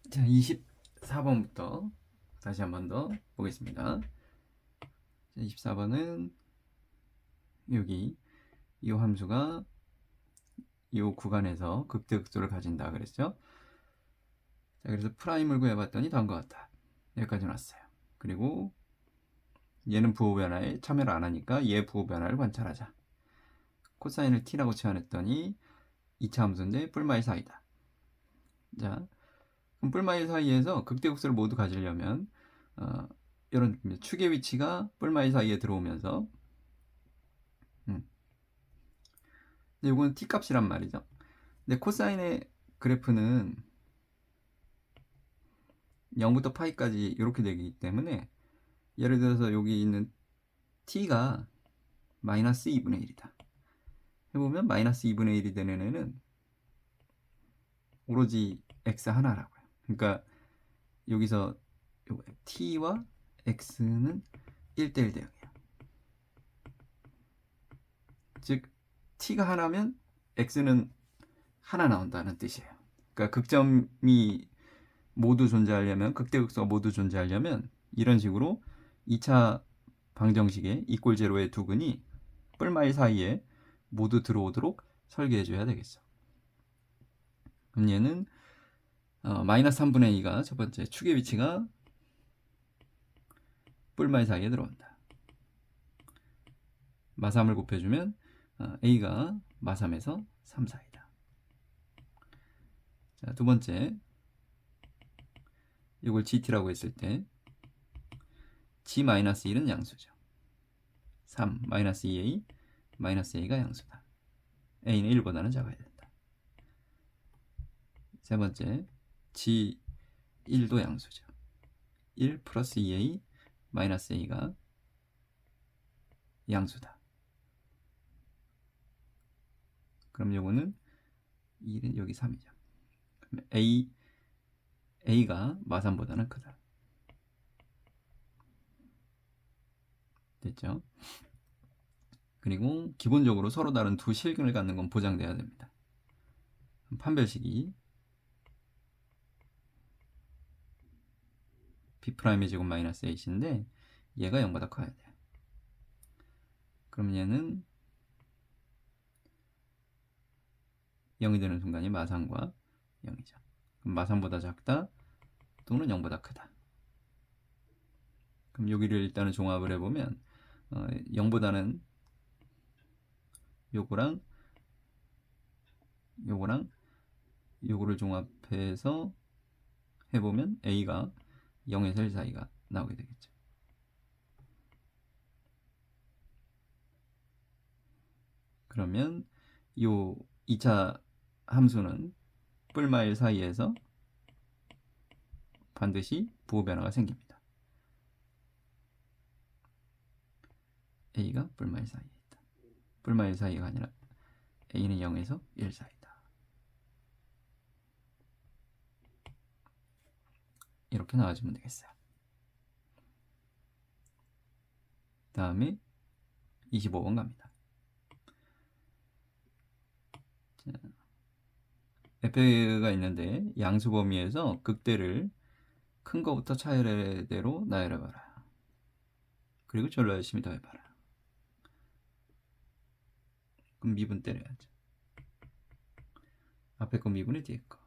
자, 24번부터 다시 한 번 더 보겠습니다. 24번은 여기 이 함수가 이 구간에서 극대극소를 가진다 그랬죠. 자, 그래서 프라임을 구해봤더니 다음과 같다. 여기까지 왔어요. 그리고 얘는 부호 변화에 참여를 안 하니까 얘 부호 변화를 관찰하자. 코사인을 t라고 치환했더니 2차 함수인데 뿔마일 사이다. 자, 그럼 뿔마일 사이에서 극대극소를 모두 가지려면 이런 느낌이에요. 축의 위치가 뿔마일 사이에 들어오면서 근데 이건 t 값이란 말이죠. 근데 코사인의 그래프는 0부터 파이까지 이렇게 되기 때문에 예를 들어서 여기 있는 t가 마이너스 2분의 1이다. 해보면 마이너스 2분의 1이 되는 애는 오로지 x 하나라고요. 그러니까 여기서 t와 x는 1대1 대 0이에요. 즉 t가 하나면 x는 하나 나온다는 뜻이에요. 그러니까 극점이 모두 존재하려면 극대극소가 모두 존재하려면 이런 식으로 2차 방정식의 이꼴 제로의 두 근이 뿔마일 사이에 모두 들어오도록 설계해줘야 되겠어. 그럼 얘는 마이너스 3분의 2가 첫 번째 축의 위치가 뿔마일 사이에 들어온다. 마3을 곱해주면 a가 마3에서 3 사이다. 자, 두 번째 이걸 gt라고 했을 때 g-1은 양수죠. 3 마이너스 2a 마이너스 a가 양수다. a는 1보다는 작아야 된다. 세 번째 g1도 양수죠. 1 플러스 2a 마이너스 a가 양수다. 그럼 요거는 1은 여기 3이죠. 그럼 a가 마3보다는 크다. 됐죠? 그리고 기본적으로 서로 다른 두 실근을 갖는 건 보장돼야 됩니다. 판별식이 b'의 제곱 마이너스 a인데 얘가 0보다 커야 돼요. 그럼 얘는 0이 되는 순간이 마3과 0이죠. 그럼 마3보다 작다 또는 0보다 크다. 그럼 여기를 일단은 종합을 해보면 0보다는 요거랑 요거랑 요거를 종합해서 해보면 a가 0에서 1 사이가 나오게 되겠죠. 그러면 요 2차 함수는 뿔마일 사이에서 반드시 부호 변화가 생깁니다. a가 뿔마일 사이에 있다. 뿔마일 사이가 아니라 a는 0에서 1 사이다. 이렇게 나와주면 되겠어요. 다음에 25번 갑니다. 자, f가 있는데 양수 범위에서 극대를 큰 거부터 차례대로 나열해봐라. 그리고 절로 열심히 더해봐라. 그럼 미분 때려야죠. 앞에 거 미분에 뒤에 거.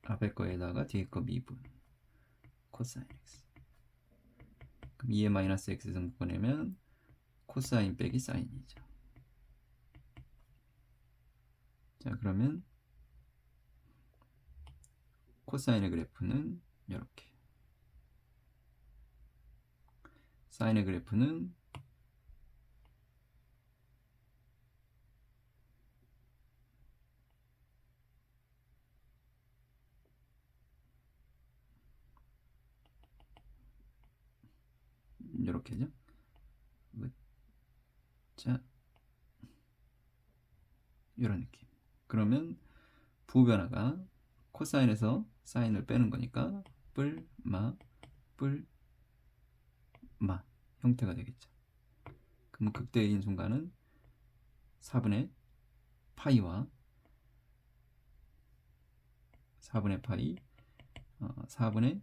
앞에 거에다가 뒤에 거 미분. 코사인 x. 그럼 2의 마이너스 x 승분해면 코사인 빼기 사인이죠. 자, 그러면 코사인의 그래프는 이렇게, 사인의 그래프는 이렇게죠. 자, 이런 느낌. 그러면 부호 변화가 코사인에서 사인을 빼는 거니까 뿔마 형태가 되겠죠. 그러면 극대인 순간은 4분의 파이와 4분의 파이 4분의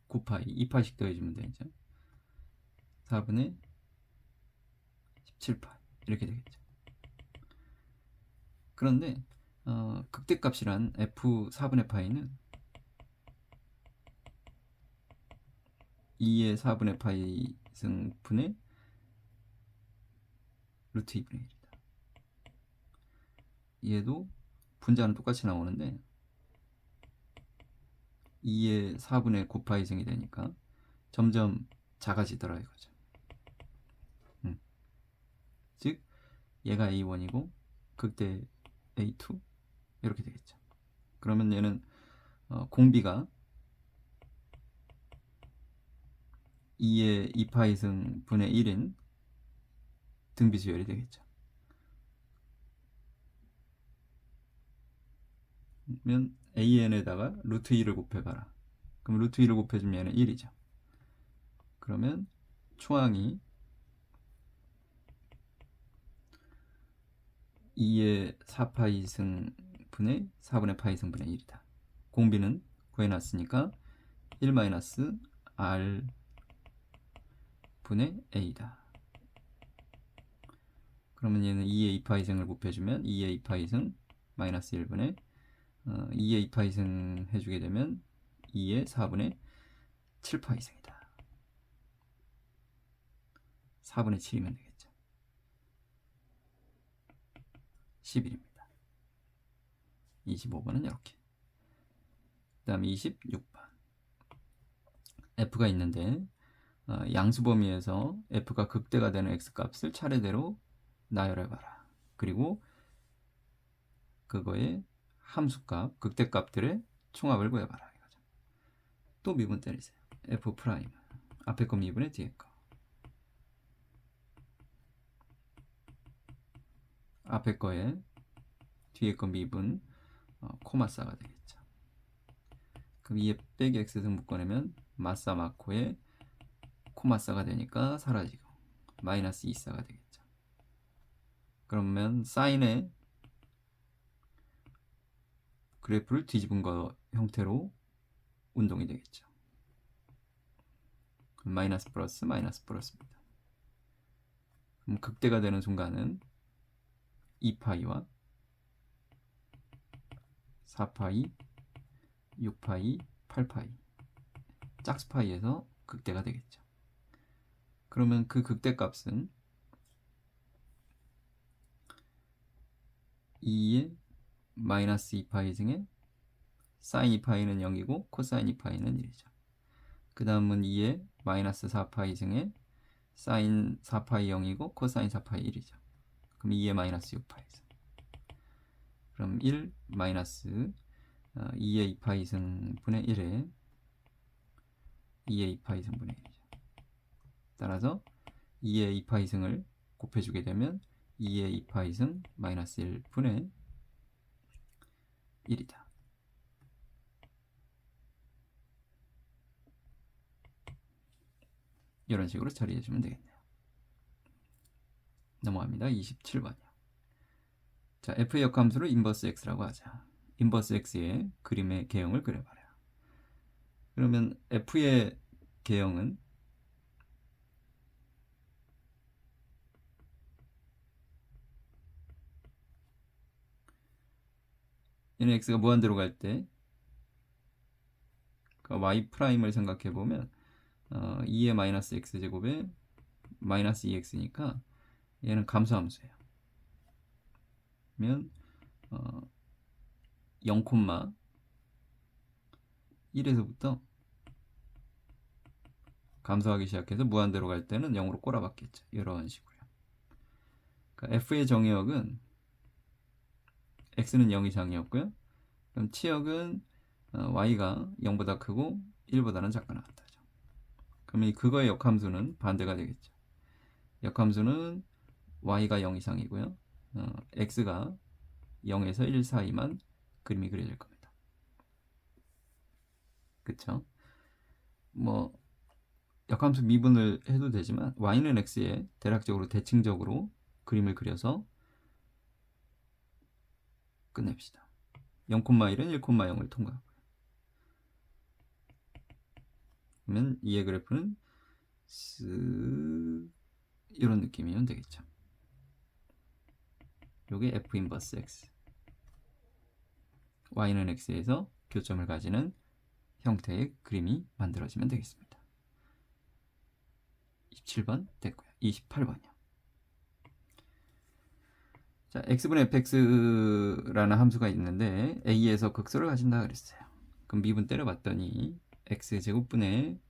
9파이 2파이씩 더해주면 되죠. 4분의 17파이 이렇게 되겠죠. 그런데 극대값이란 f 4분의 파이는 2의 4분의 파이 승분의 루트 2분의 1이다. 얘도 분자는 똑같이 나오는데 2의 4분의 9파이 승이 되니까 점점 작아지더라 이거죠. 즉 얘가 A1이고 극대 A2 이렇게 되겠죠. 그러면 얘는 공비가 2의 2파이 승분의 1인 등비수열이 되겠죠. 그러면 AN에다가 루트 2를 곱해봐라. 그럼 루트 2를 곱해주면 얘는 1이죠. 그러면 초항이 2의 4파이 승분의 4분의 파이 승분의 1이다. 공비는 구해놨으니까 1 마이너스 R 분의 A다. 그러면 얘는 2의 2파이 승을 곱해주면 2의 2파이 승 마이너스 1분의 2의 2파이 승 해주게 되면 2의 4분의 7파이 승이다. 4분의 7이면 되겠죠. 11입니다. 25번은 이렇게. 그 다음에 26번. f가 있는데 양수 범위에서 f가 극대가 되는 x값을 차례대로 나열해봐라. 그리고 그거의 함수값, 극대값들의 총합을 구해봐라. 이거죠. 또 미분 때리세요. f 프라임. 앞에 거 미분에 뒤에 거. 앞에 거에 뒤에 거 미분 코마사가 되겠죠. 그럼 2에 빼기 x승 묶어내면 마사 마코에 코마사가 되니까 사라지고 마이너스 2사가 되겠죠. 그러면 사인의 그래프를 뒤집은 거 형태로 운동이 되겠죠. 마이너스 플러스 마이너스 플러스입니다. 그럼 극대가 되는 순간은 2파이와 4파이, 6파이, 8파이 짝수파이에서 극대가 되겠죠. 그러면 그 극대값은 2의 마이너스 2파이 승에 사인 2파이는 0이고 코사인 2파이는 1이죠. 그 다음은 2의 마이너스 4파이 승에 사인 4파이 0이고 코사인 4파이 1이죠. 그럼 2의 마이너스 6파이 승. 그럼 1 마이너스 2의 2파이 승분의 1에 2의 2파이 승분의 1이죠. 따라서 2의 2파이 승을 곱해주게 되면 2의 2파이 승 마이너스 1분의 1이다. 이런 식으로 처리해주면 되겠네요. 넘어갑니다. 27번이요. 자, f의 역함수를 인버스 x라고 하자. 인버스 x의 그림의 개형을 그려봐라. 그러면 f의 개형은 얘는 x가 무한대로 갈 때 y 프라임을 생각해 보면 2의 마이너스 x제곱에 마이너스 2x니까 얘는 감소함수예요. 그러면 0,1에서부터 감소하기 시작해서 무한대로 갈 때는 0으로 꼬라박겠죠. 이런 식으로요. 그러니까 f의 정의역은 x는 0 이상이었고요. 그럼 치역은 y가 0보다 크고 1보다는 작거 나왔다죠. 그러면 그거의 역함수는 반대가 되겠죠. 역함수는 y가 0 이상이고요. x가 0에서 1 사이만 그림이 그려질 겁니다. 그쵸? 뭐 역함수 미분을 해도 되지만 y는 x에 대략적으로 대칭적으로 그림을 그려서 끝냅시다. 0,1은 1,0을 통과하고요. 그러면 이의 그래프는 이런 느낌이면 되겠죠. 요게 F 인버스 X, Y는 X에서 교점을 가지는 형태의 그림이 만들어지면 되겠습니다. 27번 됐고요. 28번이요. 자, x분의 fx라는 함수가 있는데 a에서 극소를 가진다 그랬어요. 그럼 미분 때려봤더니 x제곱분의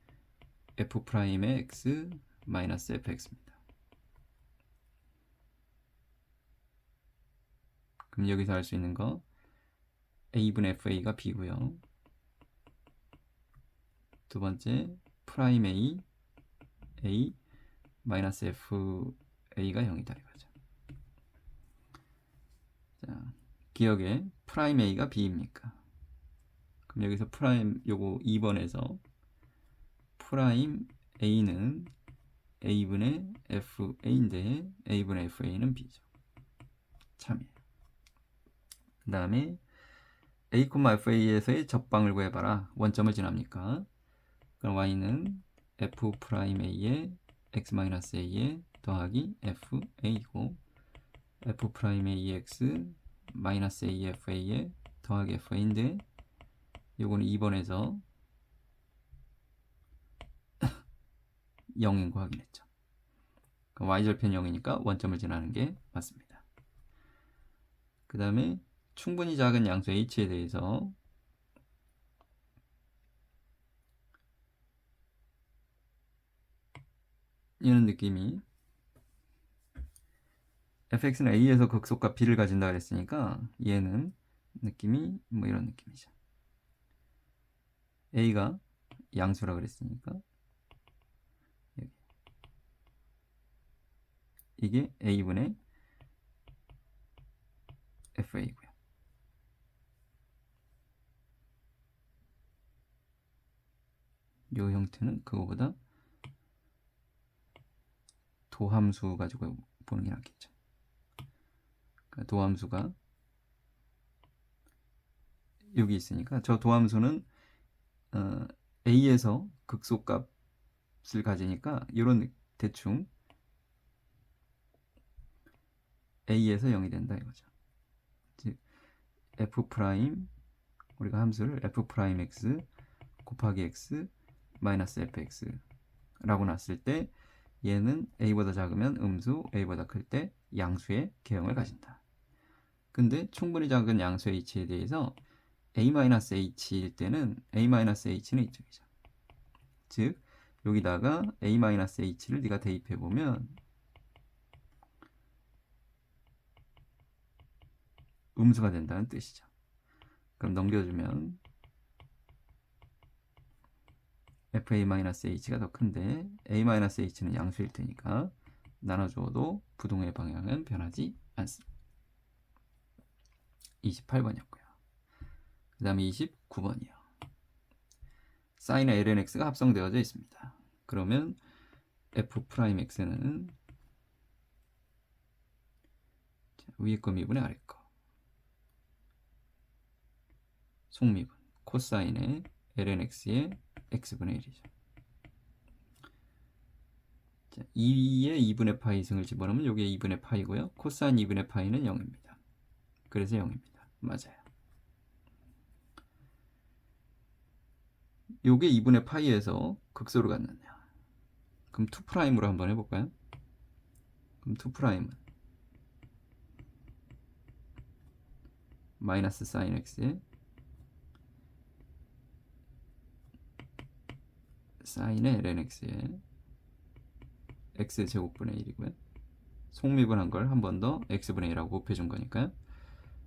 f'의 x 마이너스 fx입니다. 그럼 여기서 할 수 있는 거 a분의 fa가 b고요. 두 번째 프라임 a 마이너스 fa가 0이다 이거죠. 자, 기억에 프라임 a가 b입니까? 그럼 여기서 프라임 요거 2번에서 프라임 a는 a분의 fa인데 a분의 fa는 b죠. 참이에요. 그 다음에 a, fa에서의 적방을 구해봐라. 원점을 지납니까? 그럼 y는 f'a의 x-a에 더하기 fa이고 f'a의 x 마이너스 a fa에 더하기 fa인데 요거는 2번에서 0인 거 확인했죠. 그럼 y절편 0이니까 원점을 지나는 게 맞습니다. 그 다음에 충분히 작은 양수 h에 대해서 이런 느낌이 fx는 a에서 극소값 b를 가진다 그랬으니까 얘는 느낌이 뭐 이런 느낌이죠. a가 양수라 그랬으니까 여기. 이게 a분의 fa고요. 이 형태는 그거보다 도함수 가지고 보는 게 낫겠죠. 그러니까 도함수가 여기 있으니까 저 도함수는 a에서 극소값을 가지니까 이런 대충 a에서 0이 된다 이거죠. 즉 f 프라임 우리가 함수를 f 프라임 x 곱하기 x 마이너스 fx라고 놨을 때 얘는 a보다 작으면 음수, a보다 클 때 양수의 개형을 가진다. 근데 충분히 작은 양수 h에 대해서 a-h일 때는 a-h는 이쪽이죠. 즉 여기다가 a-h를 네가 대입해 보면 음수가 된다는 뜻이죠. 그럼 넘겨주면 fa-h가 더 큰데 a-h는 양수일 테니까 나눠주어도 부동의 방향은 변하지 않습니다. 28번이었고요. 그 다음에 29번이요. 사인의 lnx가 합성되어져 있습니다. 그러면 f'x는 위에 거 미분의 아래 거 속미분 코사인의 lnx의 x분의 1이죠. 2에 2분의 파이 승을 집어넣으면 이게 2분의 파이고요. 코사인 2분의 파이는 0입니다. 그래서 0입니다. 맞아요. 요게 2분의 파이에서 극소로 갔느냐. 그럼 2'으로 한번 해볼까요? 그럼 2'은 마이너스 사인 x에 사인의 lnx에 x제곱분의 1이고요. 속미분한 걸 한 번 더 x분의 1하고 곱해준 거니까요.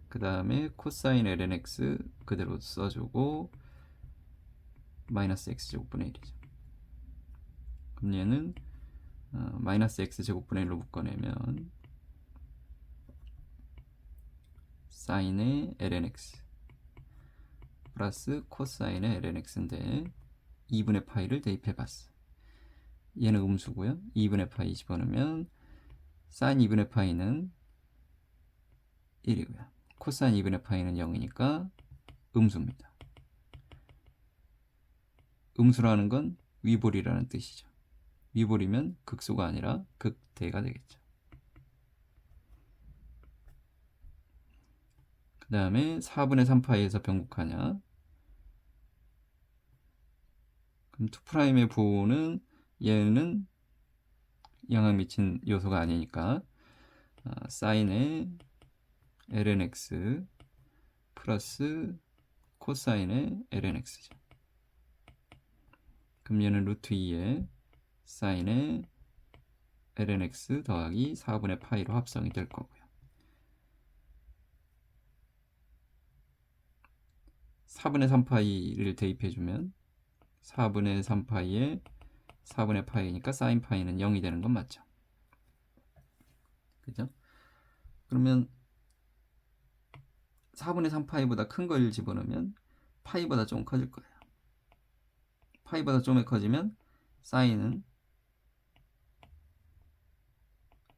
그 다음에 코사인 lnx 그대로 써주고 마이너스 x제곱분의 1이죠. 그럼 얘는 마이너스 x제곱분의 1로 묶어내면 사인의 lnx 플러스 코사인의 lnx인데 2분의 파이를 대입해봤어. 얘는 음수고요. 2분의 파이 집어넣으면 사인 2분의 파이는 1이고요. 코사인 2분의 파이는 0이니까 음수입니다. 음수라는 건 위볼이라는 뜻이죠. 위볼이면 극소가 아니라 극대가 되겠죠. 그 다음에 4분의 3파이에서 변곡하냐. 그럼 2'의 부호는 얘는 영향 미친 요소가 아니니까 사인의 lnx 플러스 코사인의 lnx죠. 그럼 얘는 루트 2에 사인의 lnx 더하기 4분의 파이로 합성이 될 거고요. 4분의 3파이를 대입해주면 4분의 3파이에 4분의 파이니까 사인 파이는 0이 되는 건 맞죠? 그죠? 그러면 4분의 3파이보다 큰 걸 집어넣으면 파이보다 좀 커질 거예요. 파이보다 좀 커지면 사인은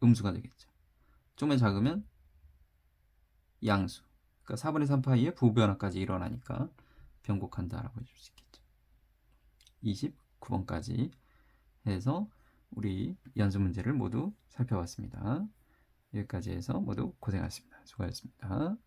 음수가 되겠죠. 좀에 작으면 양수. 그러니까 4분의 3파이의 부변화까지 일어나니까 변곡한다라고 해줄 수 있겠죠. 29번까지 해서 우리 연습 문제를 모두 살펴봤습니다. 여기까지 해서 모두 고생하셨습니다. 수고하셨습니다.